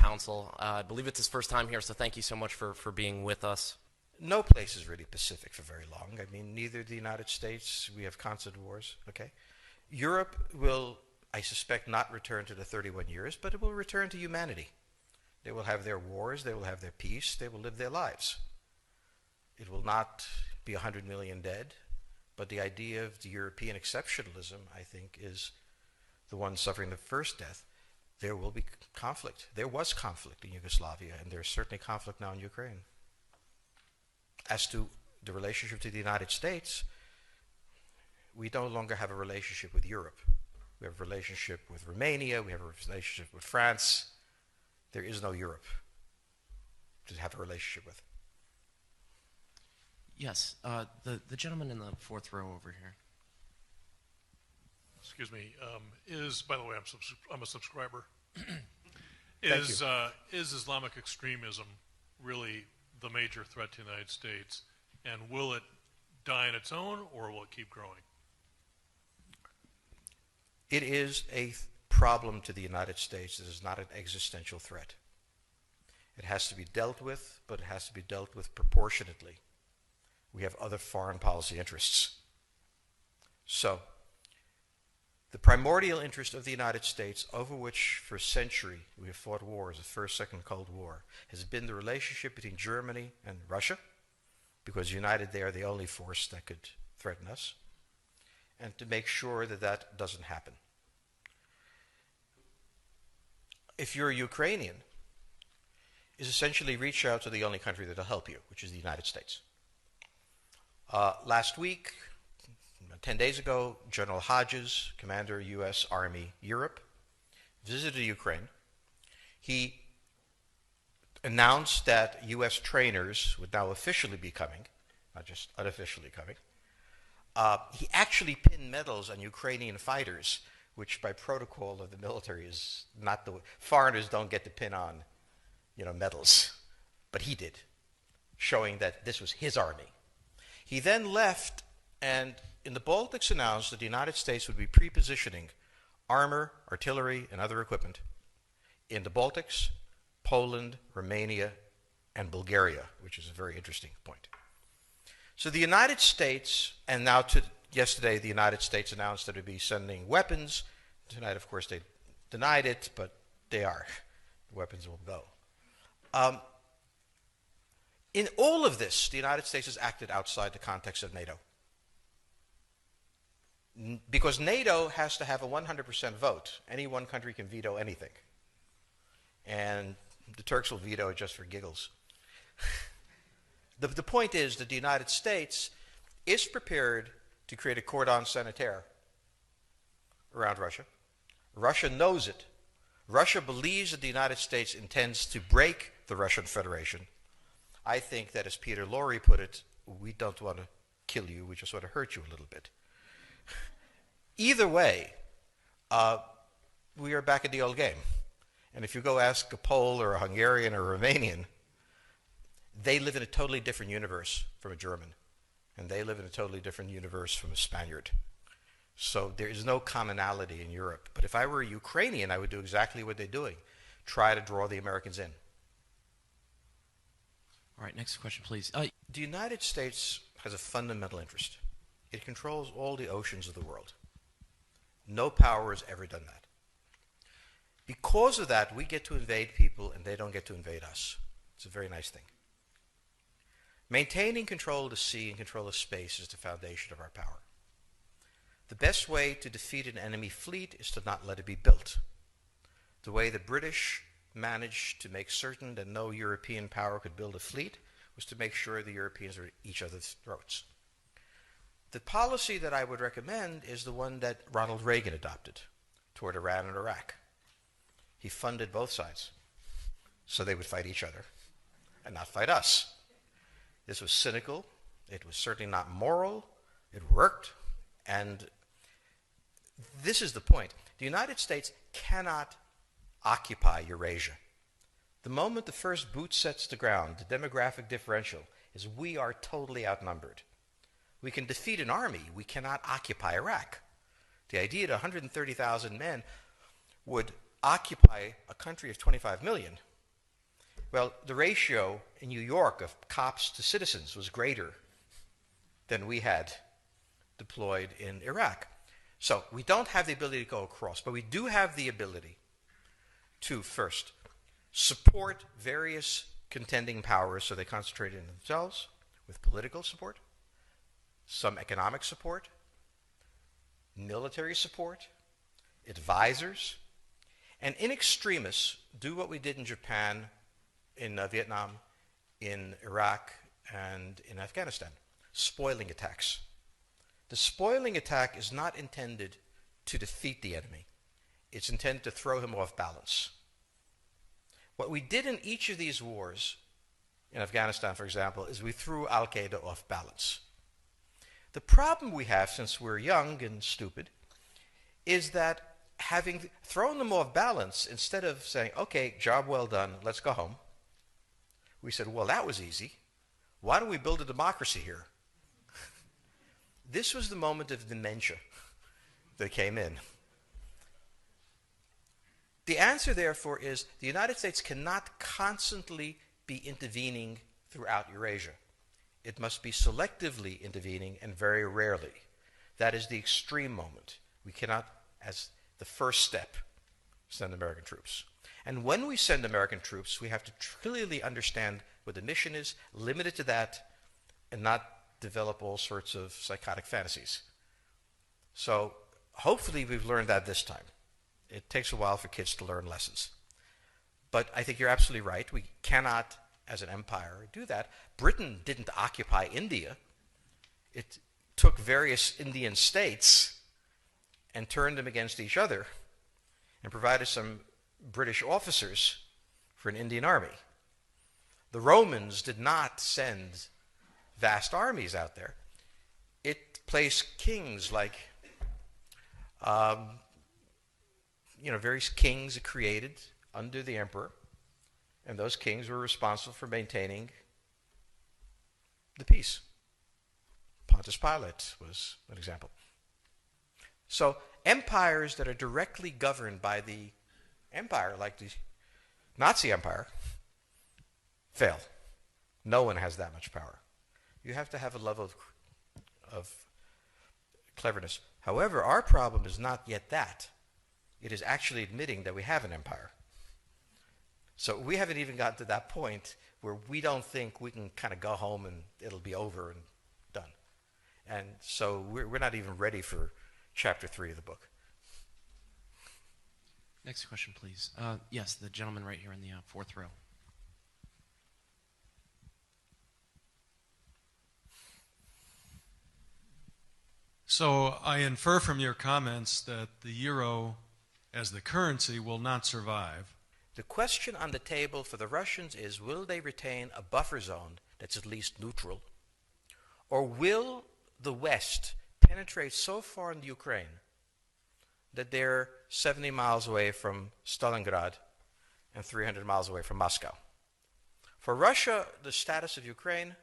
Council. I believe it's his first time here, so thank you so much for being with us. No place is really pacific for very long. I mean, neither the United States, we have constant wars, okay? Europe will, I suspect, not return to the 31 years, but it will return to humanity. They will have their wars, they will have their peace, they will live their lives. It will not be 100 million dead, but the idea of the European exceptionalism, I think, is the one suffering the first death. There will be conflict. There was conflict in Yugoslavia, and there's certainly conflict now in Ukraine. As to the relationship to the United States, we no longer have a relationship with Europe. We have a relationship with Romania, we have a relationship with France. There is no Europe to have a relationship with. Yes, the gentleman in the fourth row over here. Excuse me. By the way, I'm a subscriber. Thank you. Is Islamic extremism really the major threat to the United States, and will it die on its own, or will it keep growing? It is a problem to the United States. It is not an existential threat. It has to be dealt with, but it has to be dealt with proportionately. We have other foreign policy interests. So, the primordial interest of the United States, over which for a century we have fought wars, the First, Second Cold War, has been the relationship between Germany and Russia, because united they are the only force that could threaten us, and to make sure that that doesn't happen. If you're a Ukrainian, is essentially reach out to the only country that will help you, which is the United States. Last week, 10 days ago, General Hodges, Commander U.S. Army Europe, visited Ukraine. He announced that U.S. trainers would now officially be coming, not just unofficially coming. He actually pinned medals on Ukrainian fighters, which by protocol of the military is not the way. Foreigners don't get to pin on, medals, but he did, showing that this was his army. He then left and in the Baltics announced that the United States would be pre-positioning armor, artillery, and other equipment in the Baltics, Poland, Romania, and Bulgaria, which is a very interesting point. So the United States, and now yesterday the United States announced that it would be sending weapons. Tonight, of course, they denied it, but they are. The weapons will go. In all of this, the United States has acted outside the context of NATO. Because NATO has to have a 100% vote. Any one country can veto anything. And the Turks will veto it just for giggles. The point is that the United States is prepared to create a cordon sanitaire around Russia. Russia knows it. Russia believes that the United States intends to break the Russian Federation. I think that, as Peter Lorre put it, we don't want to kill you, we just want to hurt you a little bit. Either way, we are back at the old game. And if you go ask a Pole or a Hungarian or a Romanian, they live in a totally different universe from a German. And they live in a totally different universe from a Spaniard. So there is no commonality in Europe. But if I were a Ukrainian, I would do exactly what they're doing. Try to draw the Americans in. All right, next question, please. The United States has a fundamental interest. It controls all the oceans of the world. No power has ever done that. Because of that, we get to invade people and they don't get to invade us. It's a very nice thing. Maintaining control of the sea and control of space is the foundation of our power. The best way to defeat an enemy fleet is to not let it be built. The way the British managed to make certain that no European power could build a fleet was to make sure the Europeans were at each other's throats. The policy that I would recommend is the one that Ronald Reagan adopted toward Iran and Iraq. He funded both sides so they would fight each other and not fight us. This was cynical. It was certainly not moral. It worked. And this is the point. The United States cannot occupy Eurasia. The moment the first boot sets the ground, the demographic differential is we are totally outnumbered. We can defeat an army. We cannot occupy Iraq. The idea that 130,000 men would occupy a country of 25 million Well, the ratio in New York of cops to citizens was greater than we had deployed in Iraq. So we don't have the ability to go across, but we do have the ability to, first, support various contending powers so they concentrate in themselves with political support, some economic support, military support, advisors, and in extremis, do what we did in Japan, in Vietnam, in Iraq, and in Afghanistan, spoiling attacks. The spoiling attack is not intended to defeat the enemy. It's intended to throw him off balance. What we did in each of these wars, in Afghanistan, for example, is we threw Al-Qaeda off balance. The problem we have, since we're young and stupid, is that having thrown them off balance, instead of saying, okay, job well done, let's go home, we said, well, that was easy. Why don't we build a democracy here? This was the moment of dementia that came in. The answer, therefore, is the United States cannot constantly be intervening throughout Eurasia. It must be selectively intervening and very rarely. That is the extreme moment. We cannot, as the first step, send American troops. And when we send American troops, we have to clearly understand what the mission is, limit it to that, and not develop all sorts of psychotic fantasies. So hopefully we've learned that this time. It takes a while for kids to learn lessons. But I think you're absolutely right. We cannot, as an empire, do that. Britain didn't occupy India. It took various Indian states and turned them against each other and provided some British officers for an Indian army. The Romans did not send vast armies out there. It placed kings like, various kings it created under the emperor, and those kings were responsible for maintaining the peace. Pontius Pilate was an example. So empires that are directly governed by the empire, like the Nazi Empire, fail. No one has that much power. You have to have a level of cleverness. However, our problem is not yet that. It is actually admitting that we have an empire. So we haven't even gotten to that point where we don't think we can kind of go home and it'll be over and done. And so we're not even ready for chapter 3 of the book. Next question, please. Yes, the gentleman right here in the fourth row. So I infer from your comments that the euro as the currency will not survive. The question on the table for the Russians is, will they retain a buffer zone that's at least neutral? Or will the West penetrate so far in the Ukraine that they're 70 miles away from Stalingrad and 300 miles away from Moscow? For Russia, the status of Ukraine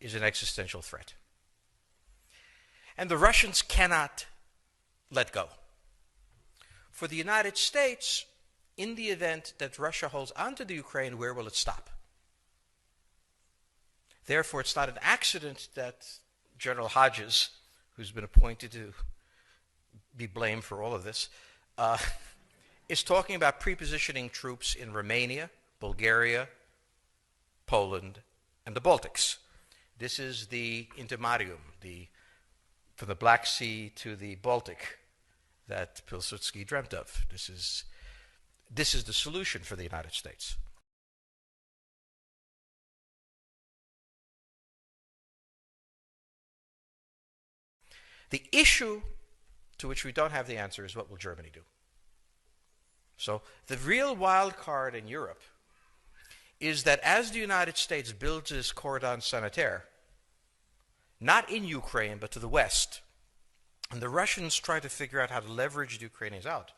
is an existential threat. And the Russians cannot let go. For the United States, in the event that Russia holds onto the Ukraine, where will it stop? Therefore, it's not an accident that General Hodges, who's been appointed to be blamed for all of this, is talking about prepositioning troops in Romania, Bulgaria, Poland, and the Baltics. This is the intermarium, from the Black Sea to the Baltic, that Pilsudski dreamt of. This is the solution for the United States. The issue to which we don't have the answer is, what will Germany do? So the real wild card in Europe is that as the United States builds this cordon sanitaire, not in Ukraine, but to the west, and the Russians try to figure out how to leverage the Ukrainians out,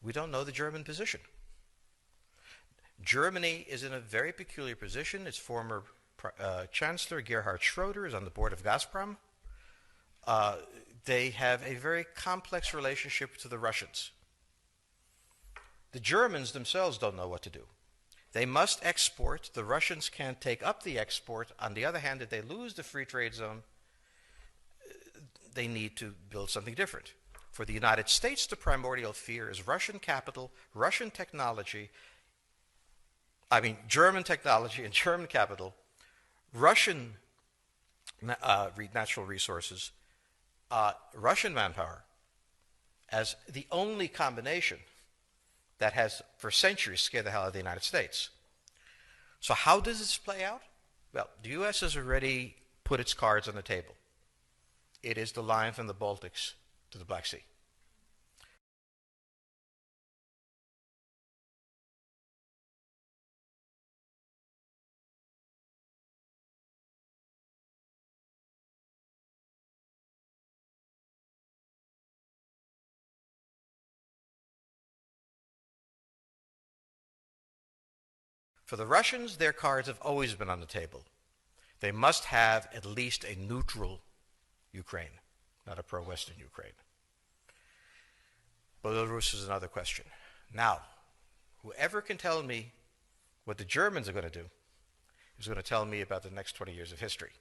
we don't know the German position. Germany is in a very peculiar position. Its former Chancellor, Gerhard Schroeder, is on the board of Gazprom. They have a very complex relationship to the Russians. The Germans themselves don't know what to do. They must export. The Russians can't take up the export. On the other hand, if they lose the free trade zone, they need to build something different. For the United States, the primordial fear is Russian capital, Russian technology, German technology and German capital, Russian natural resources, Russian manpower, as the only combination that has for centuries scared the hell out of the United States. So how does this play out? Well, the U.S. has already put its cards on the table. It is the line from the Baltics to the Black Sea. For the Russians, their cards have always been on the table. They must have at least a neutral Ukraine, not a pro-Western Ukraine. Belarus is another question. Now, whoever can tell me what the Germans are going to do is going to tell me about the next 20 years of history.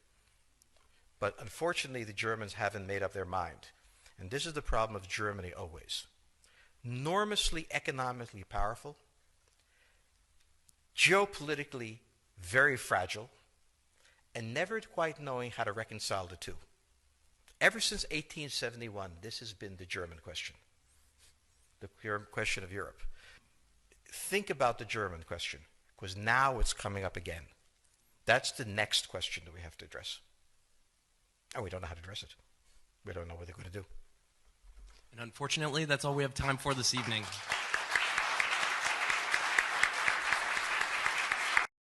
But unfortunately, the Germans haven't made up their mind. And this is the problem of Germany always. Enormously economically powerful, geopolitically very fragile, and never quite knowing how to reconcile the two. Ever since 1871, this has been the German question, the question of Europe. Think about the German question, because now it's coming up again. That's the next question that we have to address. And we don't know how to address it. We don't know what they're going to do. And unfortunately, that's all we have time for this evening.